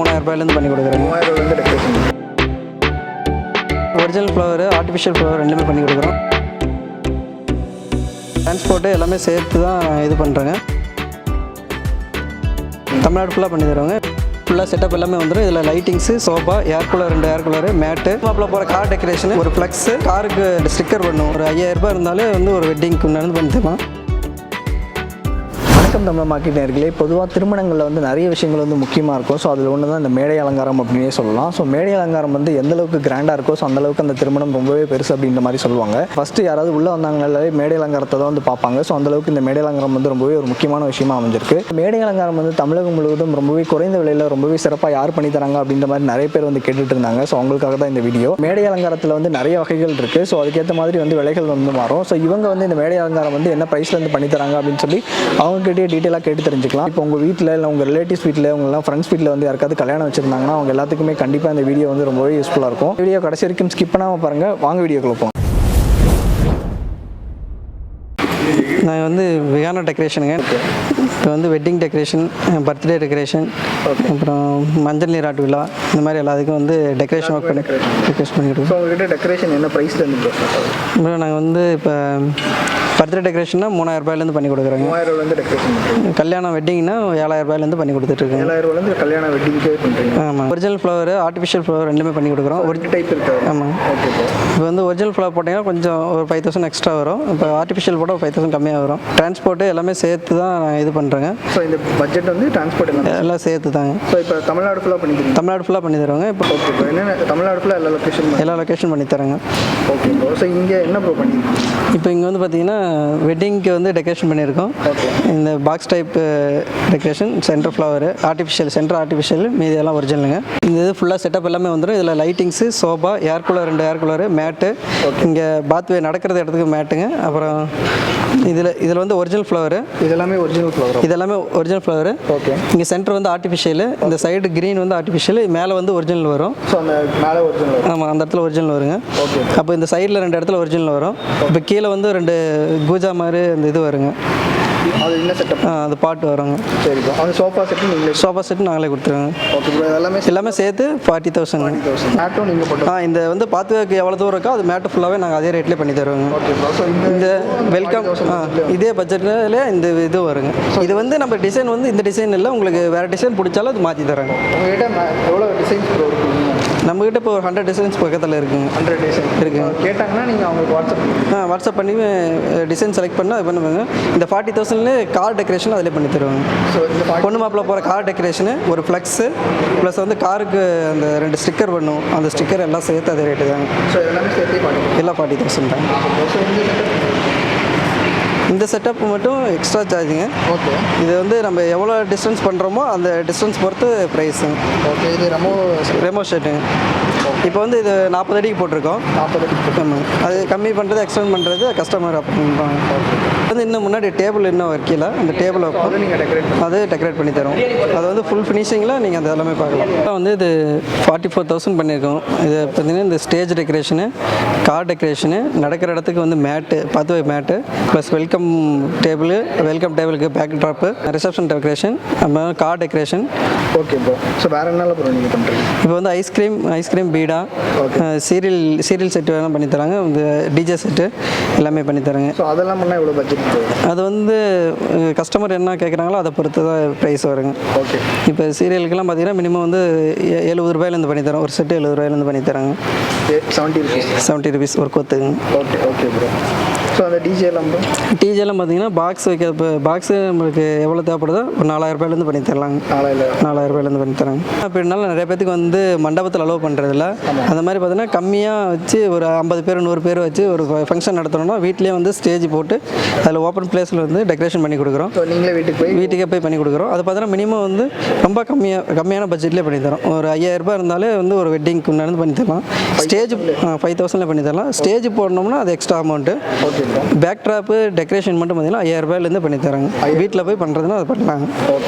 3000 ரூபாயிலேருந்து பண்ணி கொடுக்குறோங்க. 3000 ரூபாயிலேருந்து decoration. Original flower, artificial flower ரெண்டுமே பண்ணி கொடுக்குறோம். டிரான்ஸ்போர்ட்டு எல்லாமே சேர்த்து தான் இது பண்ணுறேங்க. தமிழ்நாடு ஃபுல்லாக பண்ணி தருவாங்க. ஃபுல்லாக செட்டப் எல்லாமே வந்துடும். இதில் lightings, sofa, air cooler, 2 air cooler, mat, மாப்பிள்ள போகிற கார் டெக்கரேஷன், ஒரு ஃப்ளக்ஸு, காருக்கு ஸ்டிக்கர் பண்ணும். ஒரு 5000 ரூபாய் இருந்தாலே வந்து ஒரு வெட்டிங்க்கு நடந்து பண்ணி தரலாம். வணக்கம் தமிழ் மார்க்கெட் நேயர்களே. பொதுவாக திருமணங்களில் வந்து நிறைய விஷயங்கள் வந்து முக்கியமாக இருக்கும். ஸோ அதில் ஒன்று தான் இந்த மேடை அலங்காரம் அப்படின்னே சொல்லலாம். ஸோ மேடை அலங்காரம் வந்து எந்த அளவுக்கு கிராண்டாக இருக்கோ ஸோ அந்தளவுக்கு அந்த திருமணம் ரொம்பவே பெருசு அப்படின்ற மாதிரி சொல்லுவாங்க. ஃபஸ்ட்டு யாராவது உள்ளே வந்தாங்கனாலே மேடை அலங்காரத்தை தான் வந்து பார்ப்பாங்க. ஸோ அந்தளவுக்கு இந்த மேடை அலங்காரம் வந்து ரொம்பவே ஒரு முக்கியமான விஷயமா அமைஞ்சிருக்கு. மேடை அலங்காரம் வந்து தமிழகம் முழுவதும் ரொம்பவே குறைந்த விலையில் ரொம்பவே சிறப்பாக யார் பண்ணி தராங்க அப்படின்ற மாதிரி நிறைய பேர் வந்து கேட்டுட்டு இருந்தாங்க. ஸோ அவங்களுக்காக தான் இந்த வீடியோ. மேடை அலங்காரத்தில் வந்து நிறைய வகைகள் இருக்குது. ஸோ அதுக்கேற்ற மாதிரி வந்து விலைகள் வந்து மாறும். ஸோ இவங்க வந்து இந்த மேடை அலங்காரம் வந்து என்ன ப்ரைஸில் வந்து பண்ணி தராங்க அப்படின்னு சொல்லி அவங்ககிட்டயே டீட்டெயிலாக கேட்டு தெரிஞ்சுக்கலாம். இப்போ உங்கள் வீட்டில் இல்லை உங்கள் ரிலேட்டிவ்ஸ் வீட்டில் உங்களாம் ஃப்ரெண்ட்ஸ் வீட்டில் வந்து யாருக்காவது கல்யாணம் வச்சுருந்தாங்கன்னா அவங்க எல்லாத்துக்குமே கண்டிப்பாக இந்த வீடியோ வந்து ரொம்பவே யூஸ்ஃபுல்லாக இருக்கும். வீடியோ கடைசி வரைக்கும் ஸ்கிப் பண்ணாமல் பாருங்கள். வாங்க வீடியோக்குள்ள போவோம். நான் வந்து விகான டெக்கரேஷனுங்க. இப்போ வந்து வெட்டிங் டெக்கரேஷன், பர்த்டே டெக்கரேஷன், அப்புறம் மஞ்சள் நீராட்டு விழா, இந்த மாதிரி எல்லாத்துக்கும் வந்து டெக்கரேஷன் ஒர்க் பண்ணி டெக்கரேஷன் பண்ணிக்கிட்டு. ஸோ உங்கள்கிட்ட டெக்கரேஷன் என்ன ப்ரைஸில் இருந்து? இப்போ நாங்கள் வந்து இப்போ பர்த்டே டெக்கரேஷன்னா 3000 ரூபாயிலேருந்து பண்ணி கொடுக்குறோங்க. 3000 ரூபாயிலேருந்து டெக்கரேஷன். கல்யாணம் வெட்டிங்னா 7000 ரூபாயிலேருந்து பண்ணி கொடுத்துட்ருக்கோங்க. 7000 ரூபாயிலேருந்து கல்யாண வெட்டிங்கே பண்ணுறீங்க. ஆமாம். ஒரிஜினல் ஃப்ளவர், ஆர்டிஃபிஷியல் ஃப்ளவர் ரெண்டுமே பண்ணி கொடுக்குறோம். ஒரு டைப் இருக்காது. ஆமாம். ஓகே. இப்போ வந்து ஒரிஜினல் ஃப்ளவர் போட்டிங்கன்னா கொஞ்சம் ஒரு 5000 எக்ஸ்ட்ரா வரும். இப்போ ஆர்டிஃபிஷியல் போட்டால் 5000 கம்மியாக வரும். டிரான்ஸ்போர்ட்டு எல்லாமே சேர்த்து தான் இது பண்ணுறேங்க. ஸோ இந்த பட்ஜெட் வந்து டிரான்ஸ்போர்ட் எல்லாம் சேர்த்து தாங்க. ஸோ இப்போ தமிழ்நாடு ஃபுல்லாக பண்ணி தருவீங்க? தமிழ்நாடு ஃபுல்லாக பண்ணி தருவாங்க. இப்போ ஓகே ப்ரோ. என்னென்ன தமிழ்நாடு ஃபுல்லாக எல்லா லொக்கேஷன் பண்ணி தராங்க. Okay bro. ஸோ இங்கே என்ன ப்ரோ பண்ணியிருக்கீங்க? இப்போ இங்கே வந்து பார்த்தீங்கன்னா வெட்டிங்க்கு வந்து டெக்கரேஷன் பண்ணியிருக்கோம். இந்த box type decoration, centre flower, artificial, centre artificial, மீதி எல்லாம் ஒரிஜினலுங்க. இந்த இது ஃபுல்லாக செட்டப் எல்லாமே வந்துடும். இதில் lightings, sofa, air cooler, 2 air cooler, mat, இங்கே பாத்வே நடக்கிறது இடத்துக்கு மேட்டுங்க. அப்புறம் இதில் வந்து ஒரிஜினல் ஃப்ளவரு, இதெல்லாமே ஒரிஜினல் ஃப்ளவரு. ஓகே. இங்கே சென்டர் வந்து ஆர்டிஃபிஷியல், இந்த சைடு க்ரீன் வந்து ஆர்டிஃபிஷியல், மேலே வந்து ஒரிஜினல் வரும். ஸோ அந்த மேலே ஒரிஜினல். ஆமாம், அந்த இடத்துல ஒரிஜினல் வருங்க. ஓகே. அப்போ இந்த சைடில் 2 இடத்துல ஒரிஜினல் வரும். இப்போ கீழே வந்து 2 கூஜா மாதிரி அந்த இது வருங்க. அது என்ன செட்டப்? அது பாட்டு வருங்க. சரி ப்ரோ. அந்த சோஃபா செட்டு நாங்களே கொடுத்துருவோங்க. Okay bro. எல்லாமே சேர்த்து 40,000. மேட்டும் நீங்கள் போட்டு இந்த வந்து பார்த்துக்கு எவ்வளோ தூரம் இருக்கோ அது மேட்டு ஃபுல்லாகவே நாங்கள் அதே ரேட்லேயே பண்ணி தருவோங்க. Okay bro. ஸோ இந்த வெல்கம் இதே பட்ஜெட்டில் இந்த இது வருங்க. இது வந்து நம்ம டிசைன் வந்து இந்த டிசைன் இல்லை, உங்களுக்கு வேறு டிசைன் பிடிச்சாலும் அது மாற்றி தராங்க. உங்கள்கிட்ட எவ்வளோ டிசைன்ஸ் ப்ரோ இருக்குங்க? நம்மகிட்ட இப்போ ஒரு 100 டிசைன்ஸ் பக்கத்தில் இருக்குங்க. 100 டிசைன் இருக்குங்க. கேட்டாங்கன்னா நீங்கள் அவங்களுக்கு வாட்ஸ்அப் பண்ணி டிசைன் செலக்ட் பண்ணால் அது பண்ணுவாங்க. இந்த 40,000 கார் டெக்கரேஷன் அதிலே பண்ணி தருவாங்க. ஸோ இந்த பொண்ணு மாப்பிள்ள போகிற கார் டெக்கரேஷனு, ஒரு ஃப்ளக்ஸு, ப்ளஸ் வந்து காருக்கு அந்த 2 ஸ்டிக்கர் பண்ணும். அந்த ஸ்டிக்கர் எல்லாம் சேர்த்து அதே ரேட்டு தாங்க. ஸோ எல்லாமே சேர்த்து எல்லாம் 40,000 தான். ஸோ இந்த செட்டப் மட்டும் எக்ஸ்ட்ரா சார்ஜுங்க. ஓகே. இது வந்து நம்ம எவ்வளோ டிஸ்டன்ஸ் பண்ணுறோமோ அந்த டிஸ்டன்ஸ் பொறுத்து ப்ரைஸுங்க. ஓகே. இது ரெமோ ஷர்ட்டுங்க. இப்போ வந்து இது 40 அடிக்கு போட்டிருக்கோம். 40 அடிக்கு. ஆமாம். அது கம்மி பண்ணுறது, எக்ஸ்டெண்ட் பண்ணுறது கஸ்டமர் அப்போ வந்து இன்னும் முன்னாடி டேபிள் இன்னும் வைக்கல. அந்த டேபிள் அது டெக்கரேட் பண்ணி தரும். அது வந்து ஃபுல் ஃபினிஷிங்கில் நீங்கள் அது எல்லாமே பார்க்கலாம். வந்து இது 44,000 பண்ணியிருக்கோம். இது பார்த்தீங்கன்னா இந்த ஸ்டேஜ் டெக்கரேஷனு, கார் டெக்கரேஷனு, நடக்கிற இடத்துக்கு வந்து மேட்டு, பாத்வே மேட்டு, ப்ளஸ் வெல்கம் டேபிளுக்கு பேக் ட்ராப்பு, ரிசப்ஷன் டெக்கரேஷன், அப்புறம் car decoration. Okay bro. So வேறு என்னெல்லாம் ப்ரோ நீங்கள் பண்ணுறீங்க? இப்போ வந்து ஐஸ்கிரீம் பீடா, சீரியல் செட்டு வேணால் பண்ணி தராங்க. இந்த டிஜே செட்டு எல்லாமே பண்ணி தராங்க. ஸோ அதெல்லாம் பண்ணால் எவ்வளோ பட்ஜெட்? அது வந்து கஸ்டமர் என்ன கேட்குறாங்களோ அதை பொறுத்து தான் ப்ரைஸ் வருங்க. ஓகே. இப்போ சீரியலுக்கெல்லாம் பார்த்தீங்கன்னா மினிமம் வந்து 70 ரூபாயிலேருந்து பண்ணி தரோம். ஒரு செட்டு 70 ரூபாயிலேருந்து பண்ணி தராங்க. 70 ருபீஸ் ஒரு கொத்துங்க. ஓகே. Okay bro. ஸோ அந்த டிஜேலாம் பார்த்தீங்கன்னா பாக்ஸ் வைக்க பாக்ஸு நம்மளுக்கு எவ்வளோ தேவைப்படுதோ ஒரு 4000 ரூபாயிலேருந்து பண்ணி தரலாங்க. 4000 ரூபாயிலேருந்து பண்ணி தராங்க. அப்படின்னால நிறைய பேத்துக்கு வந்து மண்டபத்தில் அலோவ் பண்ணுறதில்ல. அந்த மாதிரி பார்த்தீங்கன்னா கம்மியாக வச்சு ஒரு 50 பேர் 100 பேர் வச்சு ஒரு ஃபங்க்ஷன் நடத்தணும்னா வீட்லேயே வந்து ஸ்டேஜ் போட்டு அதில் ஓப்பன் பிளேஸில் வந்து டெக்கரேஷன் பண்ணி கொடுக்குறோம். ஸோ நீங்களே வீட்டுக்கே போய் பண்ணி கொடுக்குறோம். அது பார்த்தீங்கன்னா மினிமம் வந்து ரொம்ப கம்மியான பட்ஜெட்லேயே பண்ணி தரோம். ஒரு 5000 ரூபாய் இருந்தாலே வந்து ஒரு வெட்டிங்க்கு நடந்து பண்ணி தரலாம். ஸ்டேஜ் 5000 பண்ணி தரலாம். ஸ்டேஜ் போடணும்னா அது extra amount. Okay. Backdrop decoration மட்டும் பார்த்தீங்கன்னா 5000 ரூபாயிலேருந்து பண்ணி தராங்க. வீட்டில் போய் பண்ணுறதுன்னா அது பண்ணலாங்க,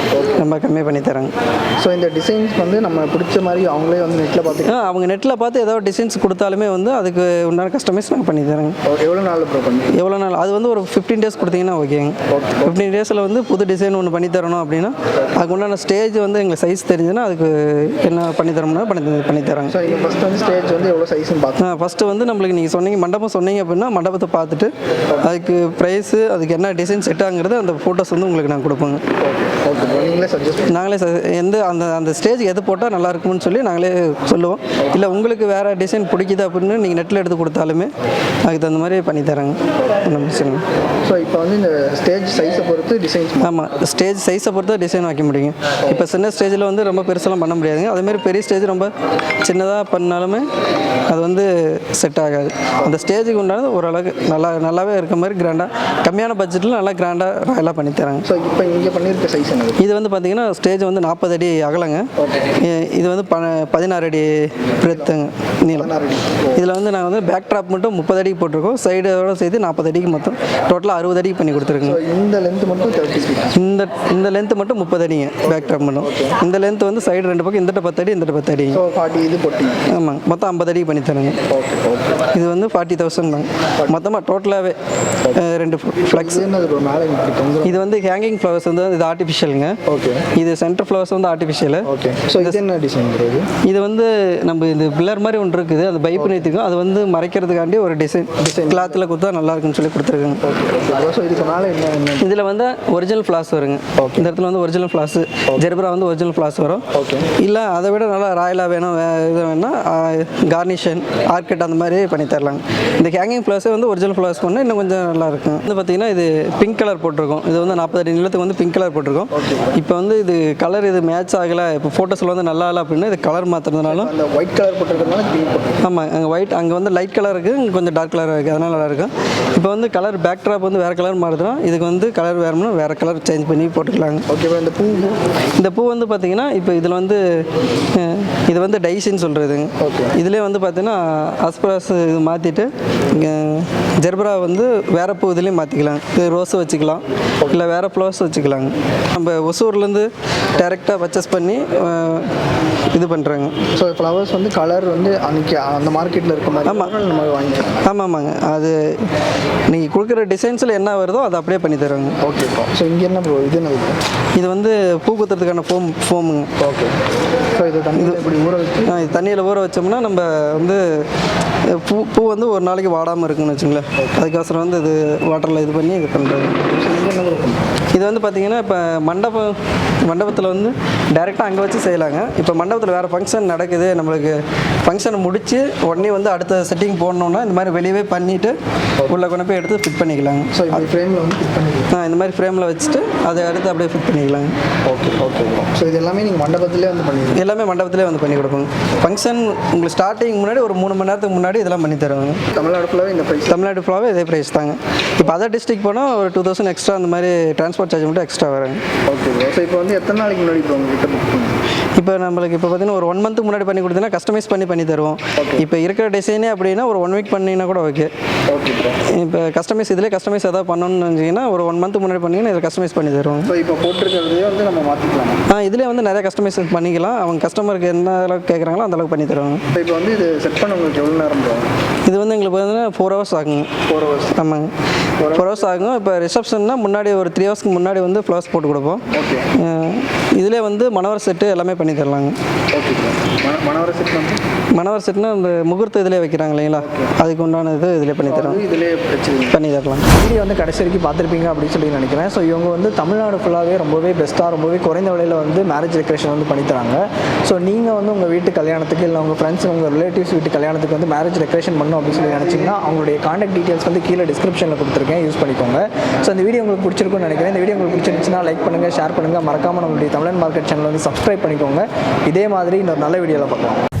ரொம்ப கம்மியாக பண்ணி தராங்க. ஸோ இந்த டிசைன்ஸ் வந்து நம்ம பிடிச்ச மாதிரி அவங்களே வந்து நெட்டில் பார்த்து அவங்க நெட்டில் பார்த்து ஏதாவது டிசைன்ஸ் கொடுத்தாலுமே வந்து அதுக்கு உண்டான கஸ்டமைஸ் நாங்கள் பண்ணி தரோங்க. எவ்வளோ நாள் ப்ரோ பண்ணி எவ்வளோ நாள் அது வந்து ஒரு 15 டேஸ் கொடுத்தீங்கன்னா ஓகேங்க. 15 டேஸில் வந்து புது டிசைன் ஒன்று பண்ணி தரணும் அப்படின்னா அதுக்கு உண்டான ஸ்டேஜ் வந்து எங்களுக்கு சைஸ் தெரிஞ்சுன்னா அதுக்கு என்ன பண்ணி தரோம்னா பண்ணி தராங்க. ஸோ இங்கே ஃபஸ்ட்டு வந்து ஸ்டேஜ் வந்து எவ்வளோ சைஸ்னு பார்த்து ஃபஸ்ட்டு வந்து நம்மளுக்கு நீங்கள் சொன்னீங்க மண்டபம் சொன்னீங்க அப்படின்னா மண்டபத்தை பார்த்துட்டு அதுக்கு ப்ரைஸு அதுக்கு என்ன டிசைன் செட் ஆகுங்கிறது அந்த ஃபோட்டோஸ் வந்து உங்களுக்கு நாங்கள் கொடுப்போங்க. ஓகே நீங்களே சஜஸ்ட் நாங்களே எந்த அந்த ஸ்டேஜ் எது போட்டால் நல்லா இருக்கும்னு சொல்லி நாங்களே சொல்லுவோம். இல்லை உங்களுக்கு வேறு டிசைன் பிடிக்குது அப்படின்னு நீங்கள் நெட்டில் எடுத்து கொடுத்தாலுமே அதுக்கு தகுந்த மாதிரி பண்ணி தராங்க. ஒன்றும் பிரச்சனை. ஸோ இப்போ வந்து இந்த ஸ்டேஜ் சைஸை பொறுத்து டிசைன்ஸ் ஆமாம், ஸ்டேஜ் சைஸை பொறுத்து டிசைன் வைக்க முடியுங்க. இப்போ சின்ன ஸ்டேஜில் வந்து ரொம்ப பெருசெல்லாம் பண்ண முடியாதுங்க. அதேமாதிரி பெரிய ஸ்டேஜ் ரொம்ப சின்னதாக பண்ணாலுமே அது வந்து செட் ஆகாது. அந்த ஸ்டேஜுக்கு உண்டானது ஓரளவுக்கு நல்லாவே இருக்க மாதிரி கிராண்டாக கம்மியான பட்ஜெட்டில் நல்லா கிராண்டாக ராயலாக பண்ணி தராங்க. ஸோ இப்போ இங்கே பண்ணியிருக்க சைஸ் இது வந்து பார்த்தீங்கன்னா ஸ்டேஜ் வந்து 40 அடி அகலங்க. இது வந்து 16 அடி பிரெத்துங்க நீளம். இதில் வந்து நாங்கள் வந்து பேக் ட்ராப் மட்டும் 30 அடிக்கு போட்டிருக்கோம். சைடோட சேர்த்து 40 அடிக்கு மொத்தம் டோட்டலாக 60 அடிக்கு பண்ணி கொடுத்துருக்கோங்க. இந்த லென்த் மட்டும் 30 feet. இந்த லென்த் மட்டும் 30 அடிங்க பேக் ட்ராப் மட்டும். இந்த லென்த் வந்து சைடு 2 பக்கம் இந்த 10 அடி இந்த 10 அடி. ஸோ 40 இது போட்டி. ஆமாங்க, மொத்தம் 50 அடிக்கு பண்ணி தரேங்க. இது வந்து 40,000 தாங்க மொத்தமாக டோட்டலாகவே. 2 ஃப்ளக்ஸ். இது வந்து ஹேங்கிங் ஃப்ளவர்ஸ் வந்து இது ஆர்டிஃபிஷியலுங்க. ஓகே. இது சென்டர் ஃப்ளவர்ஸ் வந்து ஆர்டிஃபிஷியல். ஓகே. ஸோ இது என்ன டிசைன் வருது? இது வந்து நம்ம இந்த பில்லர் மாதிரி ஒன்று இருக்குது, அது பைப் பண்ணிட்டுருக்கோம். அது வந்து மறைக்கிறதுக்காண்டி ஒரு டிசைன் கிளாத்தில் கொடுத்தா நல்லா இருக்குன்னு சொல்லி கொடுத்துருக்காங்க. ஸோ இதுக்கு மேலே என்ன இதில் வந்து ஒரிஜினல் ஃப்ளாஸ் வருங்க. இந்த இடத்துல வந்து ஒரிஜினல் ஃப்ளாஸ் ஜெர்பரா வந்து ஒரிஜினல் ஃப்ளாஸ் வரும். ஓகே. இல்லை அதை விட நல்லா ராயலாக வேணும் இது வேணால் கார்னிஷன் ஆர்கிட் அந்த மாதிரி பண்ணி தரலாங்க. இந்த ஹேங்கிங் ஃப்ளாஸே வந்து ஒரிஜினல் ஃப்ளாஸ் பண்ணால் இன்னும் கொஞ்சம் நல்லா இருக்கும். வந்து பார்த்தீங்கன்னா இது பிங்க் கலர் போட்டிருக்கோம். இது வந்து 40 அடி நீளத்துக்கு வந்து பிங்க் கலர் போட்டிருக்கோம். இப்போ வந்து இது கலர் இது மேட்ச் ஆகலை, இப்போ ஃபோட்டோஸில் வந்து நல்லா இல்லை அப்படின்னா இது கலர் மாற்றுறதுனாலும் அந்த ஒயிட் கலர் போட்டிருக்கிறதுனால க்ரீன் போட்டு. ஆமாம், அங்கே ஒயிட் அங்கே வந்து லைட் கலர் இருக்குது, இங்கே கொஞ்சம் டார்க் கலர் இருக்குது, அதனால் நல்லா இருக்கும். இப்போ வந்து கலர் பேக் ட்ராப் வந்து வேறு கலர் மாறுதுன்னா இதுக்கு வந்து கலர் வேறுனா வேறு கலர் சேஞ்ச் பண்ணி போட்டுக்கலாங்க. ஓகே. இந்த பூ வந்து பார்த்தீங்கன்னா இப்போ இதில் வந்து இது வந்து டைசின்னு சொல்கிறதுங்க. ஓகே. இதிலே வந்து பார்த்தீங்கன்னா அஸ்பராஸ் இது மாற்றிட்டு ஜெர்பரா வந்து வேறு பூ இதுலேயும் மாற்றிக்கலாம். இது ரோஸு வச்சுக்கலாம், இல்லை வேறு ஃப்ளவர்ஸ் வச்சுக்கலாங்க. நம்ம ஒசூர்லேருந்து டைரெக்டாக பர்ச்சேஸ் பண்ணி இது பண்ணுறாங்க. ஸோ ஃப்ளவர்ஸ் வந்து கலர் வந்து அன்றைக்கி அந்த மார்க்கெட்டில் இருக்க மாதிரி நம்ம வாங்கிக்கலாம். ஆமாங்க, அது நீங்கள் கொடுக்குற டிசைன்ஸில் என்ன வருதோ அதை அப்படியே பண்ணி தருவாங்க. Okay bro. ஸோ இங்கே என்ன ப்ரோ இது என்ன? இது வந்து பூ குத்துறதுக்கான ஃபோமுங்க. ஓகே. ஸோ இது தண்ணியில் இப்படி ஊற வச்சு இது தண்ணியில் ஊற வச்சோம்னா நம்ம வந்து பூ வந்து ஒரு நாளைக்கு வாடாமல் இருக்குன்னு வச்சுங்களேன். அதுக்கோசரம் வந்து இது வாட்டரில் இது பண்ணி இது பண்ணுறது. இது வந்து பார்த்திங்கன்னா இப்போ மண்டபத்தில் வந்து டைரெக்டாக அங்கே வச்சு செய்யலாங்க. இப்போ மண்டபத்தில் வேறு ஃபங்க்ஷன் நடக்குது, நம்மளுக்கு ஃபங்க்ஷனை முடித்து உடனே வந்து அடுத்த செட்டிங் போடணுன்னா இந்த மாதிரி வெளியவே பண்ணிவிட்டு உள்ளே கொண்டு போய் எடுத்து ஃபிட் பண்ணிக்கலாங்க. ஸோ இந்த ஃப்ரேமில் வந்து ஃபிட் பண்ணிக்கலாம். இந்த மாதிரி ஃப்ரேமில் வச்சுட்டு அதை அடுத்து அப்படியே ஃபிட் பண்ணிக்கலாங்க. ஓகே. ஓகே. ஸோ இது எல்லாமே நீங்கள் மண்டபத்திலே வந்து பண்ணிக்கலாம். எல்லாமே மண்டபத்திலே வந்து பண்ணி கொடுப்போங்க. ஃபங்க்ஷன் உங்களுக்கு ஸ்டார்டிங் முன்னாடி ஒரு 3 மணி நேரத்துக்கு முன்னாடி இதெல்லாம் பண்ணி தருவாங்க. தமிழ்நாடு ஃபுல்லாகவே இந்த ப்ரைஸ்? தமிழ்நாடு ஃபுல்லாகவே இதே ப்ரைஸ் தாங்க. இப்போ அதர் டிஸ்ட்ரிக்ட் போனால் ஒரு 2000 எக்ஸ்ட்ரா அந்த மாதிரி டிரான்ஸ்போர்ட் சார்ஜ் மட்டும் எக்ஸ்ட்ரா வராங்க. ஓகே. ஸோ இப்போ வந்து எத்தனை நாளைக்கு முன்னாடி இப்போ உங்கள்கிட்ட புக் பண்ணுங்க? இப்போ நம்மளுக்கு இப்போ பார்த்தீங்கன்னா ஒரு 1 மந்த்துக்கு முன்னாடி பண்ணி கொடுத்தீங்கன்னா கஸ்டமைஸ் பண்ணி தருவோம். இப்போ இருக்கிற டிசைனே அப்படின்னா ஒரு 1 வீக் பண்ணிங்கன்னா கூட ஓகே. Okay bro. இப்போ கஸ்டமைஸ் இதிலே கஸ்டமைஸ் எதாவது பண்ணணும்னு நினச்சிங்கன்னா ஒரு 1 மந்த்துக்கு முன்னாடி பண்ணிங்கன்னா இதில் கஸ்டமைஸ் பண்ணி தருவோம். ஸோ இப்போ போட்டிருக்கிறதே வந்து நம்ம மாற்றிக்கலாம். இதிலே வந்து நிறைய கஸ்டமைஸ் பண்ணிக்கலாம். அவங்க கஸ்டமருக்கு என்ன அளவுக்கு கேட்குறாங்களோ அந்த அளவுக்கு பண்ணி தருவாங்க. இப்போ வந்து இது செட் பண்ண உங்களுக்கு எவ்வளோ நேரம் ப்ரோ? இது வந்து எங்களுக்கு பார்த்தீங்கன்னா 4 ஹவர்ஸ் ஆகுங்க. 4 ஹவர்ஸ்? ஆமாங்க, 4 ஹவர்ஸ் ஆகும். இப்போ ரிசப்ஷன்னா முன்னாடி ஒரு 3 ஹவர்ஸ்க்கு முன்னாடி வந்து ஃப்ளவர்ஸ் போட்டு கொடுப்போம். ஓகே. இதிலே வந்து மணவர் செட்டு எல்லாமே பண்ணி தரலாங்க. ஓகே. மணவர் செட் வந்து மணவர் செட்னா இந்த முகூர்த்த இதிலே வைக்கிறாங்க இல்லைங்களா, அதுக்கு உண்டான இது இதிலே பண்ணி தரோம். இதிலே பண்ணி தரலாம். வீடியோ வந்து கடைசி வரைக்கும் பார்த்துருப்பீங்க அப்படின்னு சொல்லி நினைக்கிறேன். ஸோ இவங்க வந்து தமிழ்நாடு ஃபுல்லாகவே ரொம்பவே பெஸ்ட்டாக ரொம்பவே குறைந்த விலையில் வந்து மேரேஜ் டெக்கரேஷன் வந்து பண்ணித்தராங்க. ஸோ நீங்கள் வந்து உங்கள் வீட்டு கல்யாணத்துக்கு இல்லை உங்கள் ஃப்ரெண்ட்ஸ் உங்கள் ரிலேட்டிவ்ஸ் வீட்டு கல்யாணத்துக்கு வந்து மேரேஜ் டெக்கரேஷன் பண்ணணும் அப்படின்னு சொல்லி நினச்சிங்கன்னா அவங்களுடைய கான்டாக்ட் டீட்டெயில்ஸ் வந்து கீழே டிஸ்கிரிப்ஷனில் கொடுத்துருக்கேன், யூஸ் பண்ணிக்கோங்க. ஸோ இந்த வீடியோ உங்களுக்கு பிடிச்சிருக்குன்னு நினைக்கிறேன். இந்த வீடியோ உங்களுக்கு பிடிச்சிருந்துச்சுன்னா லைக் பண்ணுங்கள், ஷேர் பண்ணுங்கள், மறக்காமல் நம்மளுடைய தமிழன் மார்க்கெட் சேனல் வந்து சப்ஸ்கிரைப் பண்ணிக்கோங்க. இதே மாதிரி இன்னொரு நல்ல வீடியோவில் பார்க்கலாம்.